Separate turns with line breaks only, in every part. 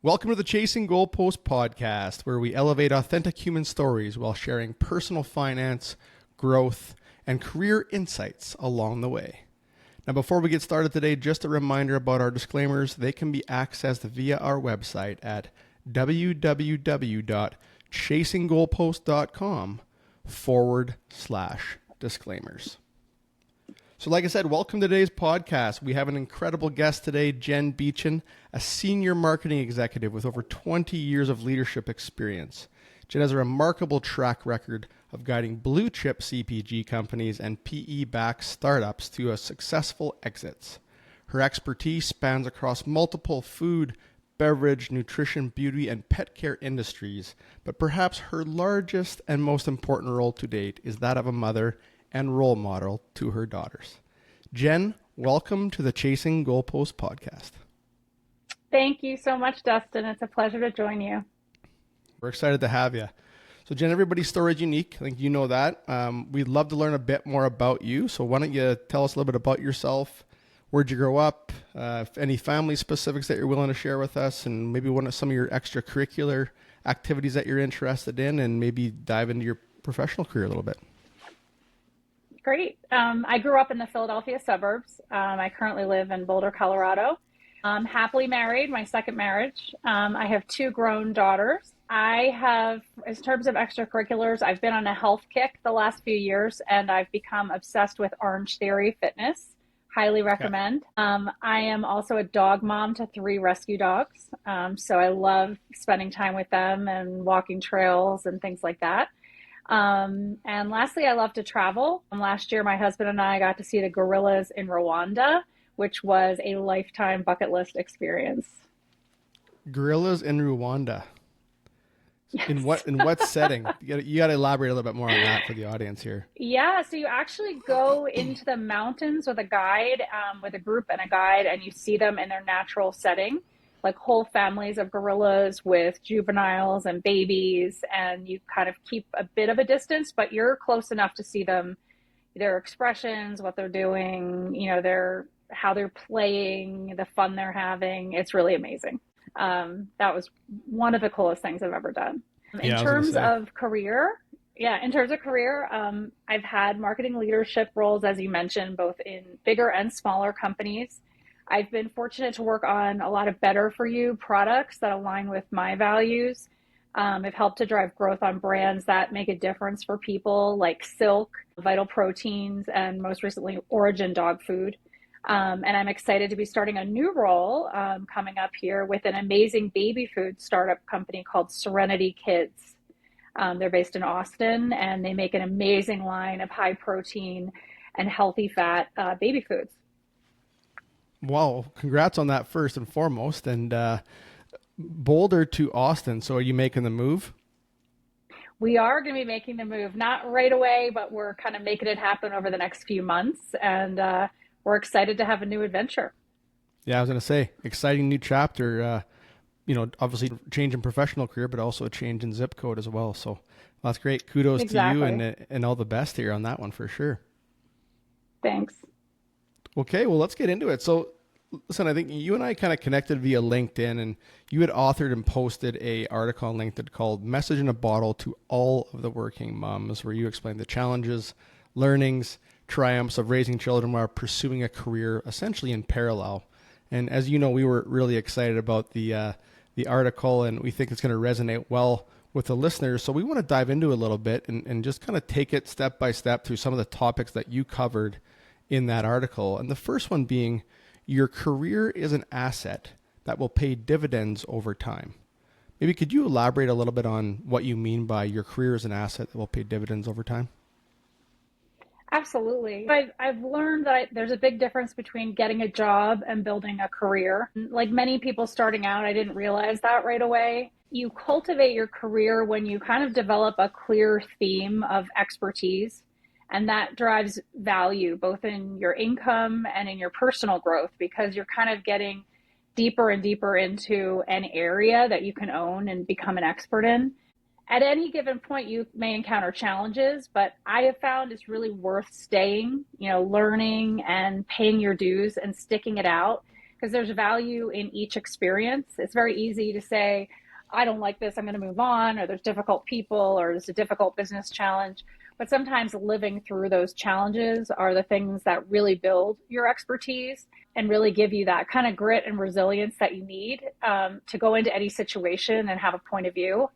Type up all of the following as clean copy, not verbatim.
Welcome to the Chasing Goalpost podcast, where we elevate authentic human stories while sharing personal finance, growth, and career insights along the way. Now, before we get started today, just a reminder about our disclaimers. They can be accessed via our website at www.chasinggoalpost.com/disclaimers. So like I said, welcome to today's podcast. We have an incredible guest today, Jen Beechen, a senior marketing executive with over 20 years of leadership experience. Jen has a remarkable track record of guiding blue chip CPG companies and PE-backed startups to a successful exits. Her expertise spans across multiple food, beverage, nutrition, beauty, and pet care industries, but perhaps her largest and most important role to date is that of a mother and role model to her daughters. Jen, welcome to the Chasing Goalpost podcast.
Thank you so much, Dustin. It's a pleasure to join you.
We're excited to have you. So Jen, everybody's story is unique. I think you know that. We'd love to learn a bit more about you. So why don't you tell us a little bit about yourself? Where'd you grow up? Any family specifics that you're willing to share with us, and maybe some of your extracurricular activities that you're interested in, and maybe dive into your professional career a little bit.
Great. I grew up in the Philadelphia suburbs. I currently live in Boulder, Colorado. Happily married, my second marriage. I have two grown daughters. I have, in terms of extracurriculars, I've been on a health kick the last few years, and I've become obsessed with Orange Theory Fitness. Highly recommend. I am also a dog mom to 3 rescue dogs. So I love spending time with them and walking trails and things like that. And lastly, I love to travel. Last year, my husband and I got to see the gorillas in Rwanda, which was a lifetime bucket list experience.
Gorillas in Rwanda.
Yes.
In what setting? You got to elaborate a little bit more on that for the audience here.
Yeah, so you actually go into the mountains with a guide, with a group and a guide, and you see them in their natural setting, like whole families of gorillas with juveniles and babies, and you kind of keep a bit of a distance, but you're close enough to see them, their expressions, what they're doing, how they're playing, the fun they're having. It's really amazing. That was one of the coolest things I've ever done. In terms of career, I've had marketing leadership roles, as you mentioned, both in bigger and smaller companies. I've been fortunate to work on a lot of better for you products that align with my values. I've helped to drive growth on brands that make a difference for people, like Silk, Vital Proteins, and most recently Origin Dog Food. And I'm excited to be starting a new role coming up here with an amazing baby food startup company called Serenity Kids. They're based in Austin, and they make an amazing line of high protein and healthy fat baby foods.
Wow, congrats on that first and foremost. And Boulder to Austin, so are you making the move?
We are going to be making the move, not right away, but we're kind of making it happen over the next few months, and we're excited to have a new adventure.
Yeah, I was going to say, exciting new chapter, obviously change in professional career, but also a change in zip code as well. So that's great. Kudos to you and all the best here on that one for sure.
Thanks.
Okay, well, let's get into it. So, listen, I think you and I kind of connected via LinkedIn, and you had authored and posted a article on LinkedIn called Message in a Bottle to All of the Working Moms, where you explained the challenges, learnings, triumphs of raising children while pursuing a career essentially in parallel. And as you know, we were really excited about the article, and we think it's going to resonate well with the listeners. So we want to dive into a little bit and just kind of take it step by step through some of the topics that you covered in that article. And the first one being, your career is an asset that will pay dividends over time. Maybe could you elaborate a little bit on what you mean by your career is an asset that will pay dividends over time?
Absolutely. I've learned that there's a big difference between getting a job and building a career. Like many people starting out, I didn't realize that right away. You cultivate your career when you kind of develop a clear theme of expertise. And that drives value both in your income and in your personal growth, because you're kind of getting deeper and deeper into an area that you can own and become an expert in. At any given point, you may encounter challenges, but I have found it's really worth staying, learning and paying your dues and sticking it out, because there's value in each experience. It's very easy to say, I don't like this, I'm going to move on, or there's difficult people, or there's a difficult business challenge. But sometimes living through those challenges are the things that really build your expertise and really give you that kind of grit and resilience that you need to go into any situation and have a point of view.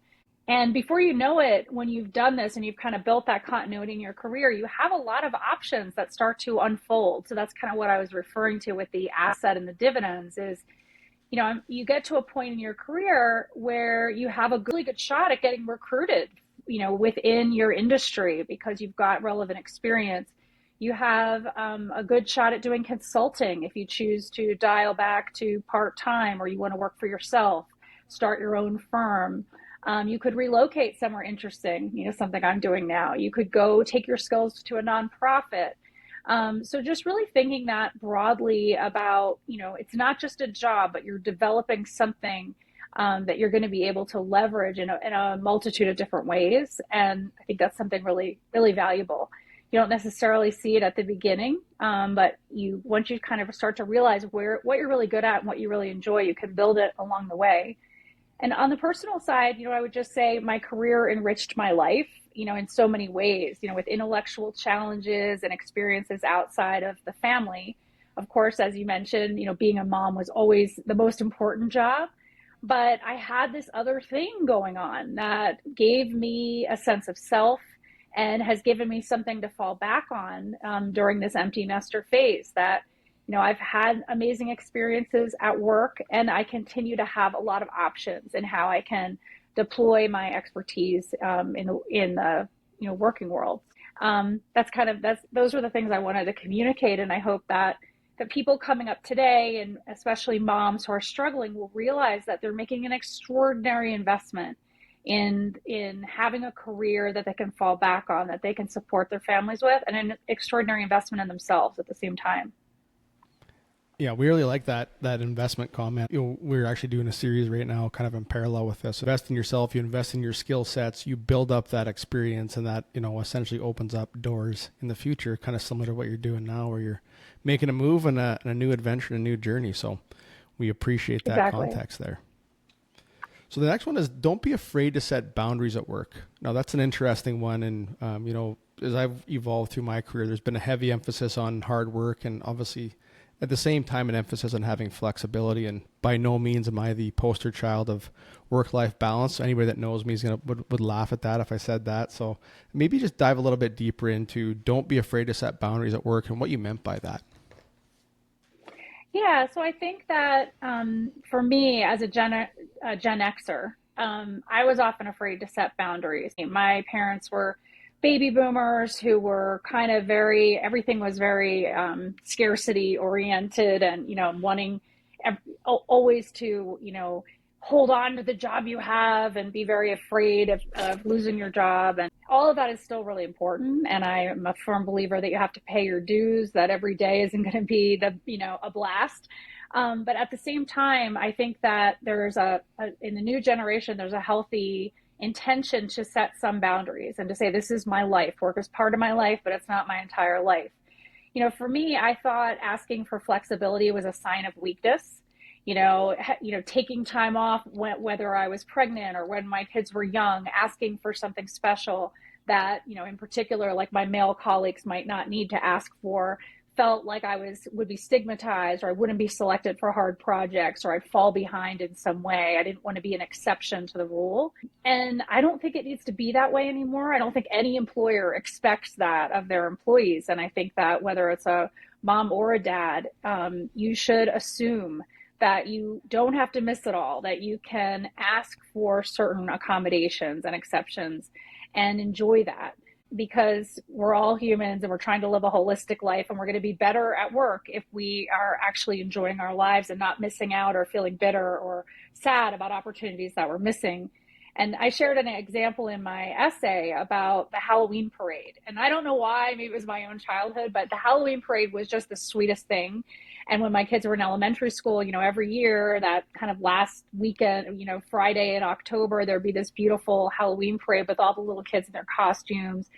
And before you know it, when you've done this and you've kind of built that continuity in your career, you have a lot of options that start to unfold. So that's kind of what I was referring to with the asset and the dividends is, you get to a point in your career where you have a really good shot at getting recruited, within your industry because you've got relevant experience. You have a good shot at doing consulting if you choose to dial back to part-time or you want to work for yourself, start your own firm. You could relocate somewhere interesting, something I'm doing now. You could go take your skills to a nonprofit. So just really thinking that broadly about, it's not just a job, but you're developing something that you're going to be able to leverage in a multitude of different ways. And I think that's something really, really valuable. You don't necessarily see it at the beginning, but once you kind of start to realize what you're really good at and what you really enjoy, you can build it along the way. And on the personal side, I would just say my career enriched my life, in so many ways, with intellectual challenges and experiences outside of the family. Of course, as you mentioned, being a mom was always the most important job. But I had this other thing going on that gave me a sense of self and has given me something to fall back on during this empty nester phase that I've had amazing experiences at work, and I continue to have a lot of options in how I can deploy my expertise in the working world. Those were the things I wanted to communicate, and I hope that people coming up today, and especially moms who are struggling, will realize that they're making an extraordinary investment in having a career that they can fall back on, that they can support their families with, and an extraordinary investment in themselves at the same time.
Yeah, we really like that investment comment. We're actually doing a series right now kind of in parallel with this. Invest in yourself, you invest in your skill sets, you build up that experience, and that, essentially opens up doors in the future, kind of similar to what you're doing now where you're making a move and a new adventure and a new journey. So we appreciate that
Exactly.
context there. So the next one is don't be afraid to set boundaries at work. Now that's an interesting one. And, as I've evolved through my career, there's been a heavy emphasis on hard work and obviously at the same time an emphasis on having flexibility. And by no means am I the poster child of work-life balance. Anybody that knows me would laugh at that if I said that. So maybe just dive a little bit deeper into don't be afraid to set boundaries at work and what you meant by that.
Yeah, so I think that for me as a Gen Xer, I was often afraid to set boundaries. My parents were baby boomers who were kind of everything was very scarcity oriented and, wanting always to, hold on to the job you have and be very afraid of losing your job. And all of that is still really important. And I am a firm believer that you have to pay your dues, that every day isn't going to be a blast. But at the same time, I think that there's in the new generation, there's a healthy intention to set some boundaries and to say, this is my life. Work is part of my life, but it's not my entire life. For me, I thought asking for flexibility was a sign of weakness. Taking time off whether I was pregnant or when my kids were young, asking for something special that, in particular, like my male colleagues might not need to ask for, felt like would be stigmatized, or I wouldn't be selected for hard projects, or I'd fall behind in some way. I didn't want to be an exception to the rule. And I don't think it needs to be that way anymore. I don't think any employer expects that of their employees. And I think that whether it's a mom or a dad, you should assume that you don't have to miss it all, that you can ask for certain accommodations and exceptions and enjoy that, because we're all humans and we're trying to live a holistic life, and we're going to be better at work if we are actually enjoying our lives and not missing out or feeling bitter or sad about opportunities that we're missing. And I shared an example in my essay about the Halloween parade. And I don't know why, maybe it was my own childhood, but the Halloween parade was just the sweetest thing. And when my kids were in elementary school, every year, that kind of last weekend, Friday in October, there'd be this beautiful Halloween parade with all the little kids in their costumes.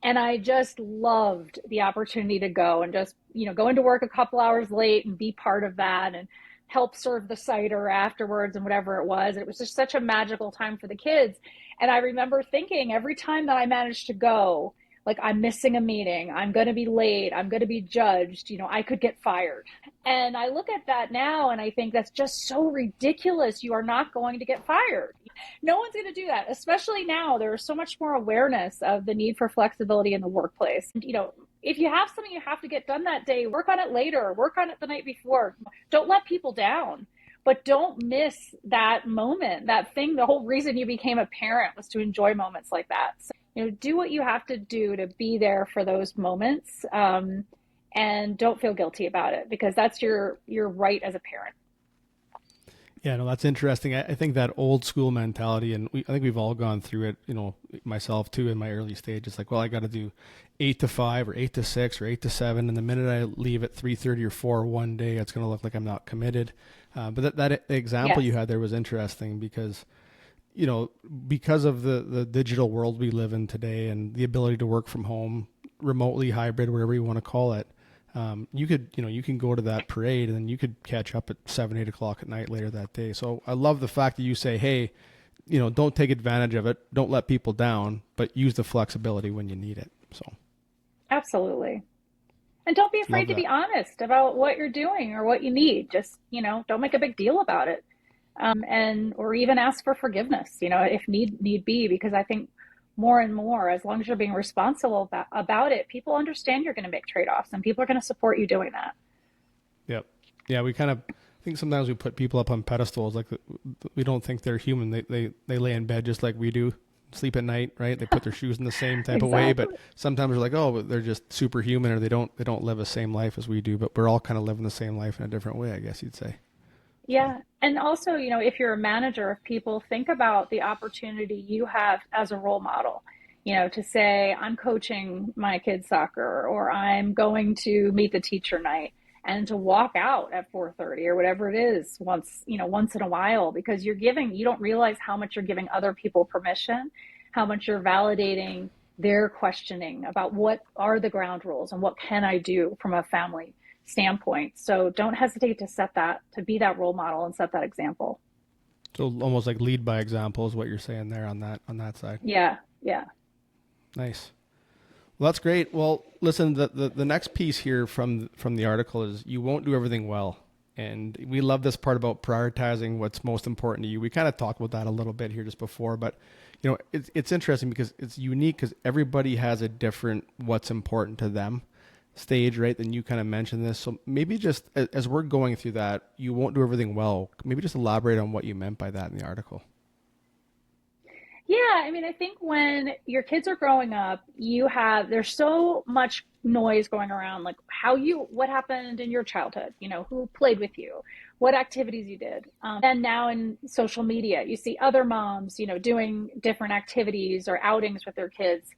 And I just loved the opportunity to go and just, go into work a couple hours late and be part of that. And help serve the cider afterwards and whatever it was. It was just such a magical time for the kids. And I remember thinking every time that I managed to go, like, I'm missing a meeting, I'm going to be late, I'm going to be judged, I could get fired. And I look at that now and I think that's just so ridiculous. You are not going to get fired. No one's going to do that, especially now. There's so much more awareness of the need for flexibility in the workplace. If you have something you have to get done that day, work on it later, work on it the night before. Don't let people down, but don't miss that moment, that thing. The whole reason you became a parent was to enjoy moments like that. So, do what you have to do to be there for those moments, and don't feel guilty about it, because that's your right as a parent.
Yeah, no, that's interesting. I think that old school mentality, and I think we've all gone through it, myself too, in my early stages. Like, well, I got to do 8 to 5 or 8 to 6 or 8 to 7. And the minute I leave at 3:30 or 4 one day, it's going to look like I'm not committed. But that example
Yes.
you had there was interesting because, because of the digital world we live in today and the ability to work from home, remotely, hybrid, whatever you want to call it, you can go to that parade and then you could catch up at 7, 8 o'clock at night later that day. So I love the fact that you say, hey, don't take advantage of it. Don't let people down, but use the flexibility when you need it. So
Absolutely. And don't be
love
afraid to
that.
be honest about what you're doing or what you need. Just, don't make a big deal about it. And or even ask for forgiveness, if need be, because I think more and more, as long as you're being responsible about it, people understand you're going to make trade-offs and people are going to support you doing that.
Yep. Yeah. We kind of think sometimes we put people up on pedestals. Like we don't think they're human. They lay in bed just like we do, sleep at night, right? They put their shoes in the same type of way, but
Exactly.
sometimes we're like, oh, but they're just superhuman, or they don't live the same life as we do, but we're all kind of living the same life in a different way, I guess you'd say.
Yeah. And also, if you're a manager of people, think about the opportunity you have as a role model, to say, I'm coaching my kids' soccer, or I'm going to meet the teacher night, and to walk out at 4:30 or whatever it is once in a while, because you don't realize how much you're giving other people permission, how much you're validating their questioning about what are the ground rules and what can I do from a family standpoint. So don't hesitate to be that role model and set that example.
So almost like lead by example is what you're saying there on that side.
Yeah, yeah.
Nice. Well, that's great. Well, listen, the next piece here from the article is you won't do everything well. And we love this part about prioritizing what's most important to you. We kind of talked about that a little bit here just before, but it's interesting because it's unique because everybody has a different what's important to them stage, right? Then you kind of mentioned this. So maybe just as we're going through that, you won't do everything well. Maybe just elaborate on what you meant by that in the article.
Yeah, I mean, I think when your kids are growing up, there's so much noise going around, like what happened in your childhood, who played with you, what activities you did. And now in social media, you see other moms, doing different activities or outings with their kids,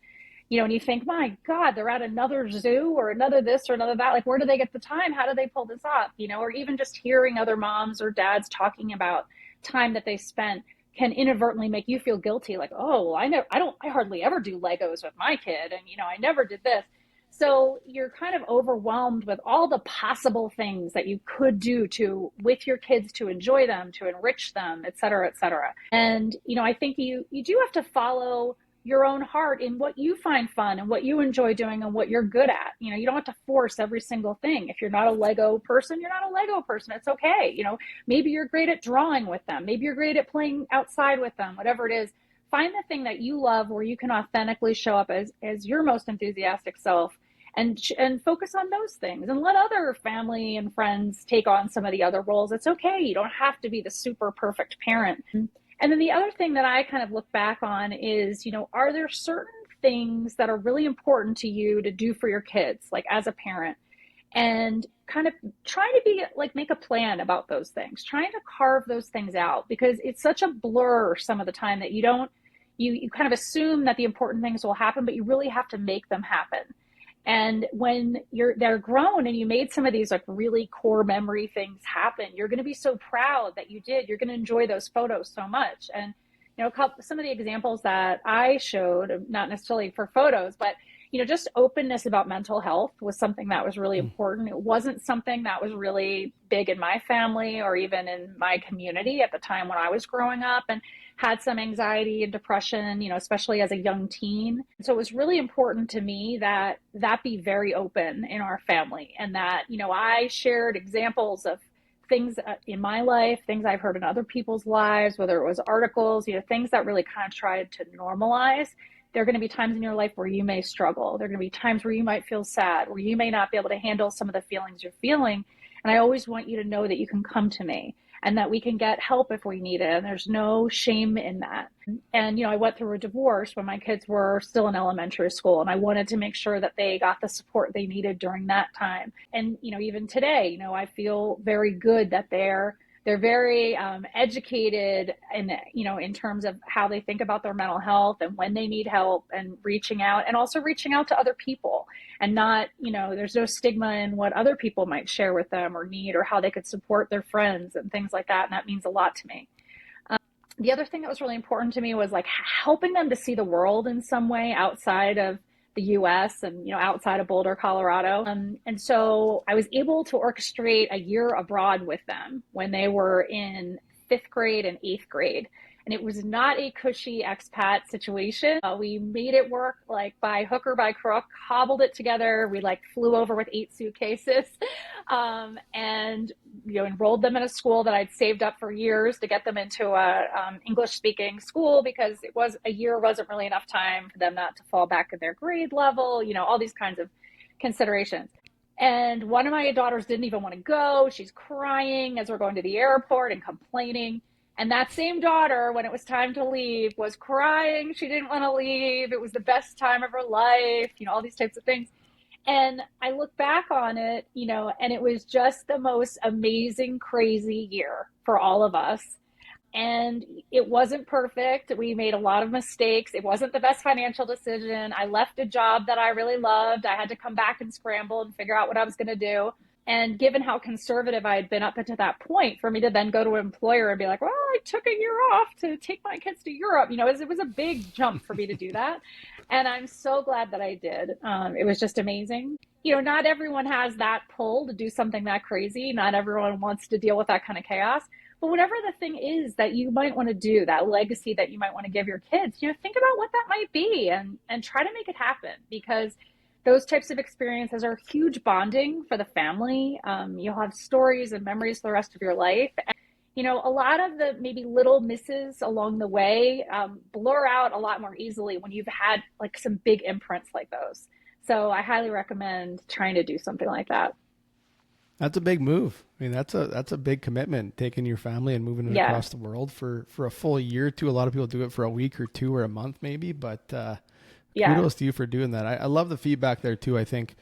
and you think, my God, they're at another zoo or another this or another that. Like, where do they get the time? How do they pull this off? Or even just hearing other moms or dads talking about time that they spent can inadvertently make you feel guilty. Like, oh, well, I hardly ever do Legos with my kid. And, I never did this. So you're kind of overwhelmed with all the possible things that you could do with your kids to enjoy them, to enrich them, et cetera, et cetera. And, I think you do have to follow your own heart in what you find fun and what you enjoy doing and what you're good at. You don't have to force every single thing. If you're not a Lego person, you're not a Lego person. It's okay. Maybe you're great at drawing with them. Maybe you're great at playing outside with them, whatever it is. Find the thing that you love where you can authentically show up as your most enthusiastic self, and focus on those things, and let other family and friends take on some of the other roles. It's okay. You don't have to be the super perfect parent. And then the other thing that I kind of look back on is, are there certain things that are really important to you to do for your kids, like as a parent, and kind of trying to be like, make a plan about those things, trying to carve those things out, because it's such a blur some of the time that you kind of assume that the important things will happen, but you really have to make them happen. And when they're grown and you made some of these like really core memory things happen, you're going to be so proud that you did. You're going to enjoy those photos so much. And some of the examples that I showed, not necessarily for photos, but just openness about mental health was something that was really important. It wasn't something that was really big in my family or even in my community at the time when I was growing up, and had some anxiety and depression, especially as a young teen. So it was really important to me that that be very open in our family, and that, I shared examples of things in my life, things I've heard in other people's lives, whether it was articles, things that really kind of tried to normalize. There are going to be times in your life where you may struggle. There are going to be times where you might feel sad, where you may not be able to handle some of the feelings you're feeling. And I always want you to know that you can come to me and that we can get help if we need it. And there's no shame in that. And, I went through a divorce when my kids were still in elementary school, and I wanted to make sure that they got the support they needed during that time. And, even today, I feel very good that they're very educated in terms of how they think about their mental health and when they need help, and reaching out, and also reaching out to other people, and not, there's no stigma in what other people might share with them or need, or how they could support their friends and things like that. And that means a lot to me. The other thing that was really important to me was like helping them to see the world in some way outside of the US and, outside of Boulder, Colorado. And so I was able to orchestrate a year abroad with them when they were in 5th grade and 8th grade. And it was not a cushy expat situation. We made it work like by hook or by crook, hobbled it together. We flew over with 8 suitcases, and enrolled them in a school that I'd saved up for years to get them into a English speaking school, because a year wasn't really enough time for them not to fall back in their grade level, all these kinds of considerations. And one of my daughters didn't even want to go. She's crying as we're going to the airport and complaining. And that same daughter, when it was time to leave, was crying. She didn't want to leave. It was the best time of her life, all these types of things. And I look back on it, and it was just the most amazing, crazy year for all of us. And it wasn't perfect. We made a lot of mistakes. It wasn't the best financial decision. I left a job that I really loved. I had to come back and scramble and figure out what I was going to do. And given how conservative I had been up until that point, for me to then go to an employer and be like, well, I took a year off to take my kids to Europe, it was a big jump for me to do that. And I'm so glad that I did. It was just amazing. Not everyone has that pull to do something that crazy. Not everyone wants to deal with that kind of chaos. But whatever the thing is that you might want to do, that legacy that you might want to give your kids, think about what that might be, and try to make it happen, because those types of experiences are huge bonding for the family. You'll have stories and memories for the rest of your life. And, a lot of the maybe little misses along the way blur out a lot more easily when you've had some big imprints like those. So I highly recommend trying to do something like that.
That's a big move. I mean, that's a big commitment, taking your family and moving it across the world for a full year or two. A lot of people do it for a week or two or a month maybe, but kudos to you for doing that. I love the feedback there too. I think,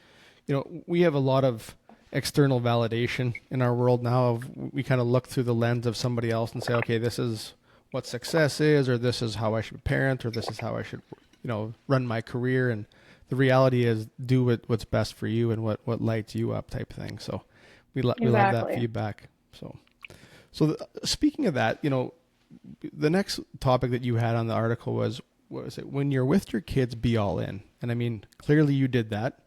we have a lot of external validation in our world now. We kind of look through the lens of somebody else and say, okay, this is what success is, or this is how I should parent, or this is how I should, run my career. And the reality is, do what's best for you and what lights you up, type thing. So we love that feedback. Speaking of that, the next topic that you had on the article was it, when you're with your kids, be all in. And I mean, clearly you did that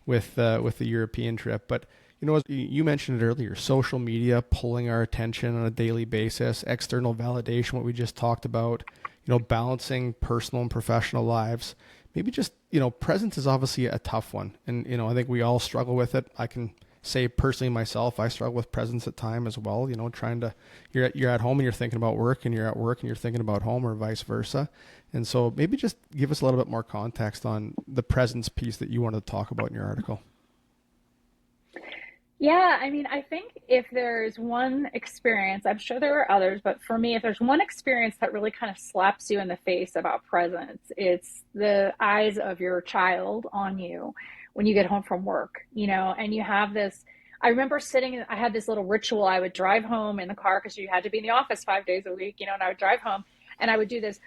with the European trip, but as you mentioned it earlier, social media pulling our attention on a daily basis, external validation, what we just talked about, balancing personal and professional lives. Maybe just, presence is obviously a tough one. And, I think we all struggle with it. I can say personally myself, I struggle with presence at time as well, trying to, you're at home and you're thinking about work, and you're at work and you're thinking about home, or vice versa. And so maybe just give us a little bit more context on the presence piece that you wanted to talk about in your article.
Yeah, I mean, I think if there's one experience, I'm sure there are others, but for me, if there's one experience that really kind of slaps you in the face about presence, it's the eyes of your child on you when you get home from work, and you have this. I remember I had this little ritual. I would drive home in the car, because you had to be in the office 5 days a week, and I would drive home and I would do this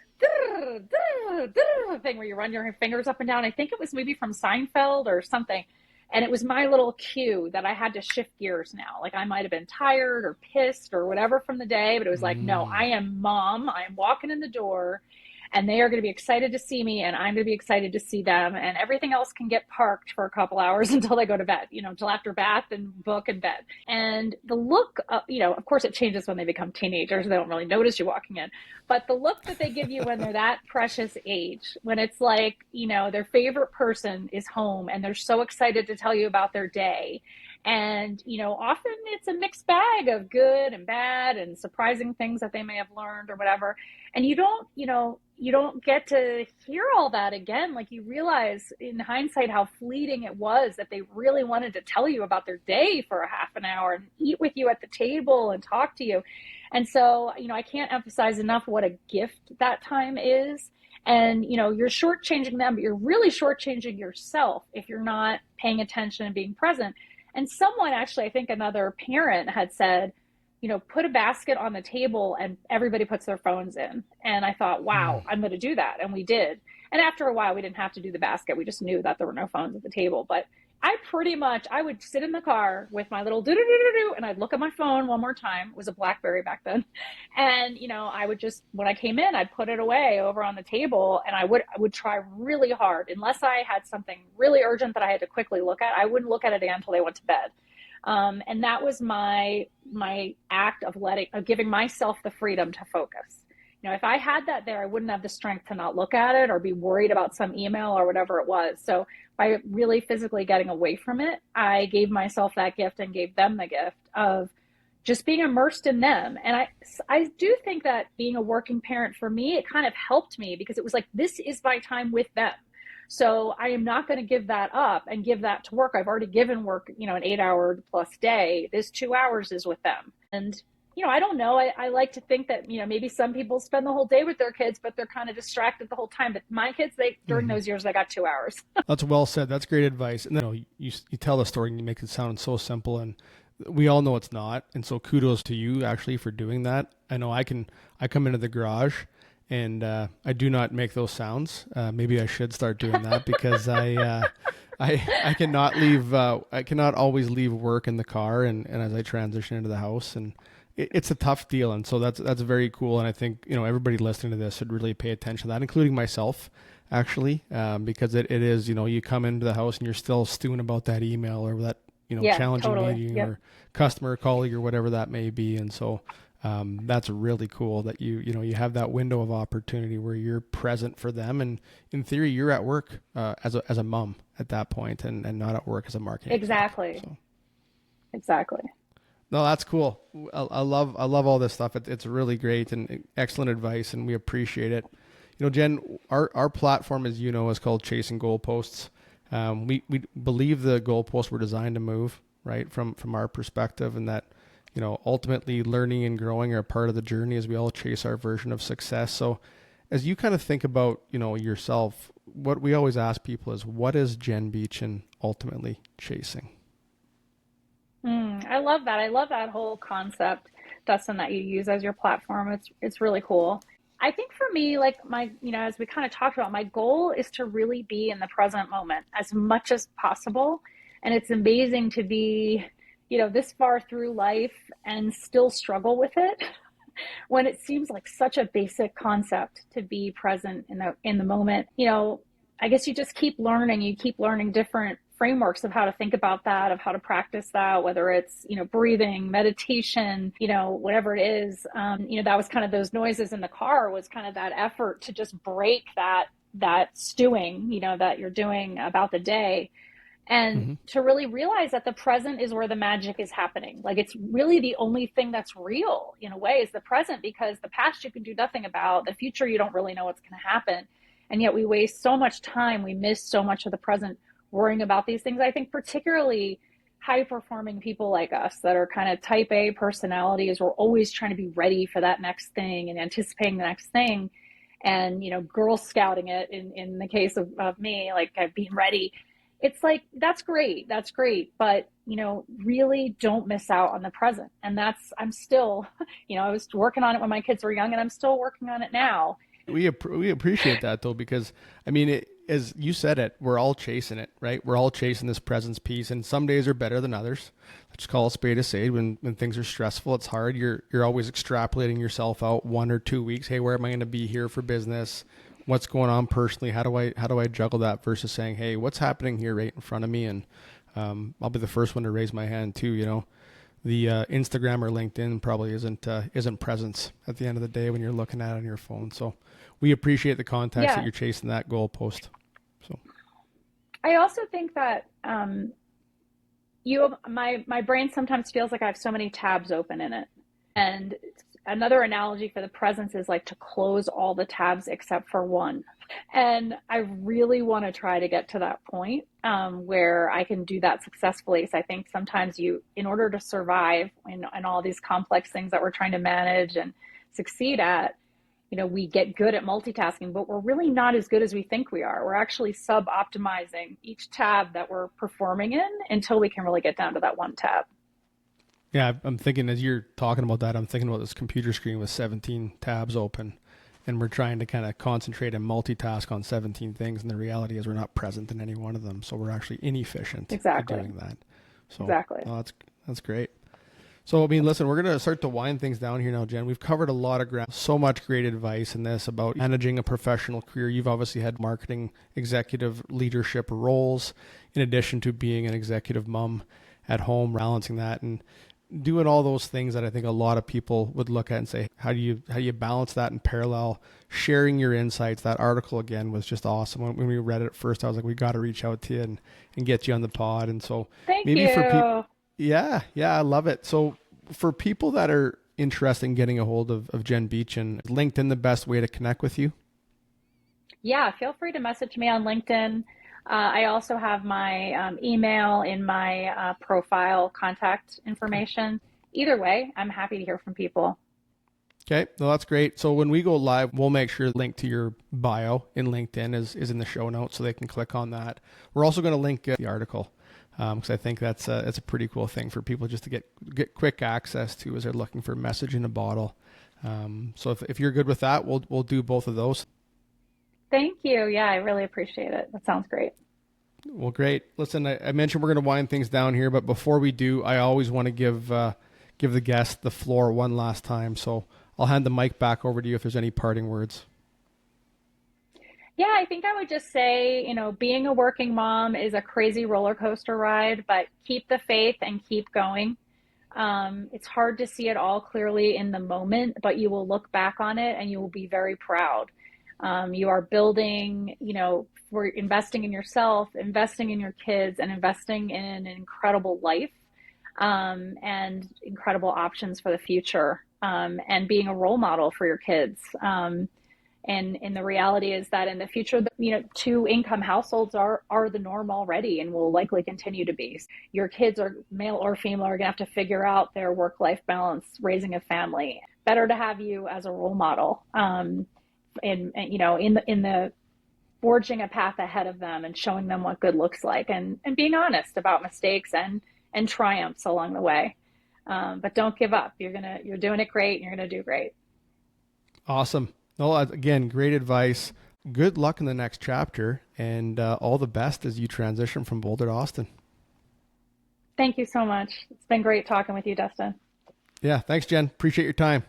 thing where you run your fingers up and down. I think it was maybe from Seinfeld or something. And it was my little cue that I had to shift gears now. I might have been tired or pissed or whatever from the day, but it was no, I am mom. I am walking in the door. and they are going to be excited to see me, and I'm going to be excited to see them, and everything else can get parked for a couple hours until they go to bed, until after bath and book and bed. And the look, of course it changes when they become teenagers. They don't really notice you walking in, but the look that they give you when they're that precious age, when it's like, their favorite person is home and they're so excited to tell you about their day. And, often it's a mixed bag of good and bad and surprising things that they may have learned or whatever. And you don't get to hear all that again. Like, you realize in hindsight how fleeting it was, that they really wanted to tell you about their day for a half an hour and eat with you at the table and talk to you. And so, I can't emphasize enough what a gift that time is. And, you're shortchanging them, but you're really shortchanging yourself if you're not paying attention and being present. And someone, actually, I think another parent had said, put a basket on the table and everybody puts their phones in. And I thought, wow, I'm going to do that. And we did. And after a while, we didn't have to do the basket. We just knew that there were no phones at the table. But I would sit in the car with my little do-do-do-do-do, and I'd look at my phone one more time. It was a BlackBerry back then. And, I would just, when I came in, I'd put it away over on the table, and I would try really hard. Unless I had something really urgent that I had to quickly look at, I wouldn't look at it again until they went to bed. And that was my act of giving myself the freedom to focus. If I had that there, I wouldn't have the strength to not look at it or be worried about some email or whatever it was. So by really physically getting away from it, I gave myself that gift and gave them the gift of just being immersed in them. And I do think that being a working parent, for me, it kind of helped me, because it was like, this is my time with them. So I am not going to give that up and give that to work. I've already given work, an 8-hour plus day. This 2 hours is with them. And, I don't know. I like to think that, maybe some people spend the whole day with their kids, but they're kind of distracted the whole time. But my kids, during those years, they got 2 hours.
That's well said. That's great advice. And then you tell the story and you make it sound so simple, and we all know it's not. And so kudos to you actually for doing that. I know I come into the garage and I do not make those sounds. Maybe I should start doing that, because I cannot leave. I cannot always leave work in the car, and as I transition into the house, and it's a tough deal. And so that's very cool. And I think, everybody listening to this should really pay attention to that, including myself, actually, because it is, you come into the house and you're still stewing about that email or that, challenging meeting or customer, colleague, or whatever that may be. And so that's really cool that you have that window of opportunity where you're present for them. And in theory, you're at work as a mom at that point, and not at work as a marketing.
Exactly.
So.
Exactly.
No, that's cool. I love all this stuff. It's really great and excellent advice, and we appreciate it. Jen, our platform, as is called Chasing Goalposts. We believe the goalposts were designed to move, right, from our perspective, and that, ultimately learning and growing are part of the journey as we all chase our version of success. So as you kind of think about, yourself, what we always ask people is, what is Jen Beechen ultimately chasing?
I love that. I love that whole concept, Dustin, that you use as your platform. It's really cool. I think for me, like as we kind of talked about, my goal is to really be in the present moment as much as possible. And it's amazing to be, this far through life and still struggle with it when it seems like such a basic concept to be present in the moment. I guess you just keep learning. You keep learning different frameworks of how to think about that, of how to practice that, whether it's, breathing, meditation, whatever it is. That was kind of those noises in the car, was kind of that effort to just break that stewing, that you're doing about the day. And to really realize that the present is where the magic is happening. Like, it's really the only thing that's real in a way, is the present, because the past you can do nothing about. The future, you don't really know what's going to happen. And yet we waste so much time. We miss so much of the present worrying about these things. I think particularly high performing people like us that are kind of type A personalities, we're always trying to be ready for that next thing and anticipating the next thing. And, Girl Scouting it in the case of me, like being ready. It's like, that's great. But, really don't miss out on the present. And I'm still, I was working on it when my kids were young, and I'm still working on it now.
We appreciate that though, because I mean, as you said it, we're all chasing it, right? We're all chasing this presence piece, and some days are better than others. Let's call a spade a spade. When things are stressful, it's hard. You're always extrapolating yourself out 1 or 2 weeks. Hey, where am I going to be here for business? What's going on personally? How do I juggle that versus saying, hey, what's happening here right in front of me? And I'll be the first one to raise my hand too. The Instagram or LinkedIn probably isn't presence at the end of the day when you're looking at it on your phone. So we appreciate the context that
Yeah.
you're chasing that goalpost. So
I also think that my brain sometimes feels like I have so many tabs open in it. And another analogy for the presence is like to close all the tabs except for one. And I really want to try to get to that point where I can do that successfully. So I think sometimes in order to survive in all these complex things that we're trying to manage and succeed at, we get good at multitasking, but we're really not as good as we think we are. We're actually sub-optimizing each tab that we're performing in until we can really get down to that one tab.
yeah, I'm thinking as you're talking about that, I'm thinking about this computer screen with 17 tabs open, and we're trying to kind of concentrate and multitask on 17 things, and the reality is we're not present in any one of them, so we're actually inefficient at
Exactly.
doing that. So
Exactly.
no, that's great. So, I mean, listen, we're going to start to wind things down here now, Jen. We've covered a lot of ground, so much great advice in this about managing a professional career. You've obviously had marketing executive leadership roles in addition to being an executive mom at home, balancing that and doing all those things that I think a lot of people would look at and say, how do you balance that in parallel, sharing your insights. That article again was just awesome. When we read it at first, I was like, we got to reach out to you and get you on the pod. And so
Thank
maybe for people,
you.
yeah, I love it. So for people that are interested in getting a hold of Jen Beechen, is LinkedIn the best way to connect with you?
Yeah, feel free to message me on LinkedIn. I also have my email in my profile contact
Okay.
information. Either way, I'm happy to hear from people.
Okay, well, that's great. So when we go live, we'll make sure the link to your bio in LinkedIn is in the show notes so they can click on that. We're also going to link the article because I think that's a pretty cool thing for people just to get quick access to as they're looking for a message in a bottle. So if you're good with that, we'll do both of those.
Thank you. Yeah, I really appreciate it. That sounds great.
Well, great. Listen, I mentioned we're going to wind things down here, but before we do, I always want to give the guest the floor one last time. So I'll hand the mic back over to you if there's any parting words.
Yeah, I think I would just say, being a working mom is a crazy roller coaster ride, but keep the faith and keep going. It's hard to see it all clearly in the moment, but you will look back on it and you will be very proud. You are building, we're investing in yourself, investing in your kids, and investing in an incredible life and incredible options for the future, and being a role model for your kids. And the reality is that in the future, two income households are the norm already and will likely continue to be. Your kids are male or female are going to have to figure out their work-life balance, raising a family. Better to have you as a role model, in the forging a path ahead of them and showing them what good looks like, and being honest about mistakes and triumphs along the way. But don't give up. You're doing it great, and you're gonna do great.
Awesome. Well, again, great advice. Good luck in the next chapter, and all the best as you transition from Boulder to Austin.
Thank you so much. It's been great talking with you, Dustin.
Yeah, thanks, Jen. Appreciate your time.